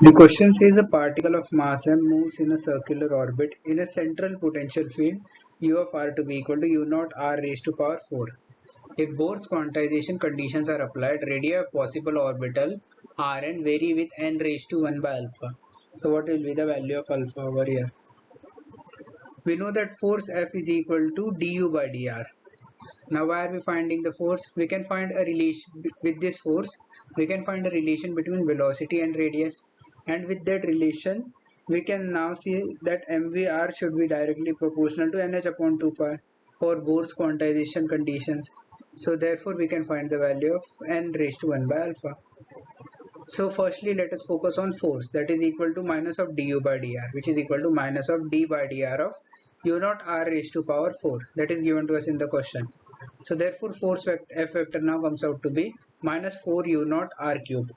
The question says a particle of mass m moves in a circular orbit in a central potential field u of r to be equal to u naught r raised to power 4. If Bohr's quantization conditions are applied, radii of possible orbital Rn vary with n raised to 1 by alpha. So what will be the value of alpha over here? We know that force F is equal to du by dr. Now why are we finding the force? We can find a relation with this force. We can find a relation between velocity and radius, and with that relation we can now see that mvr should be directly proportional to nh upon 2 pi for Bohr's quantization conditions. So therefore we can find the value of n raised to 1 by alpha. So firstly let us focus on force, that is equal to minus of du by dr, which is equal to minus of d by dr of u naught r raised to power 4, that is given to us in the question. So therefore force F vector now comes out to be minus 4 u naught r cube.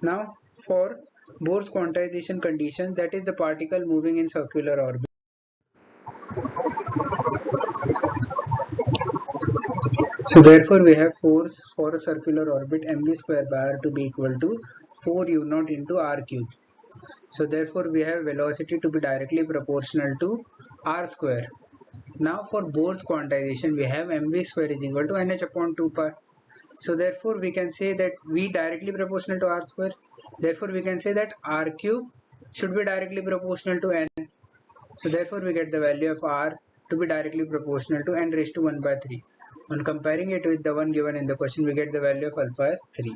Now for Bohr's quantization condition, that is the particle moving in circular orbit. So therefore we have force for a circular orbit mv square by r to be equal to 4 u naught into r cube. So therefore we have velocity to be directly proportional to r square. Now for Bohr's quantization we have mv square is equal to nh upon 2 pi. So therefore we can say that v directly proportional to r square. Therefore we can say that r cube should be directly proportional to n. So therefore we get the value of r to be directly proportional to n raised to 1 by 3. On comparing it with the one given in the question, we get the value of alpha as 3.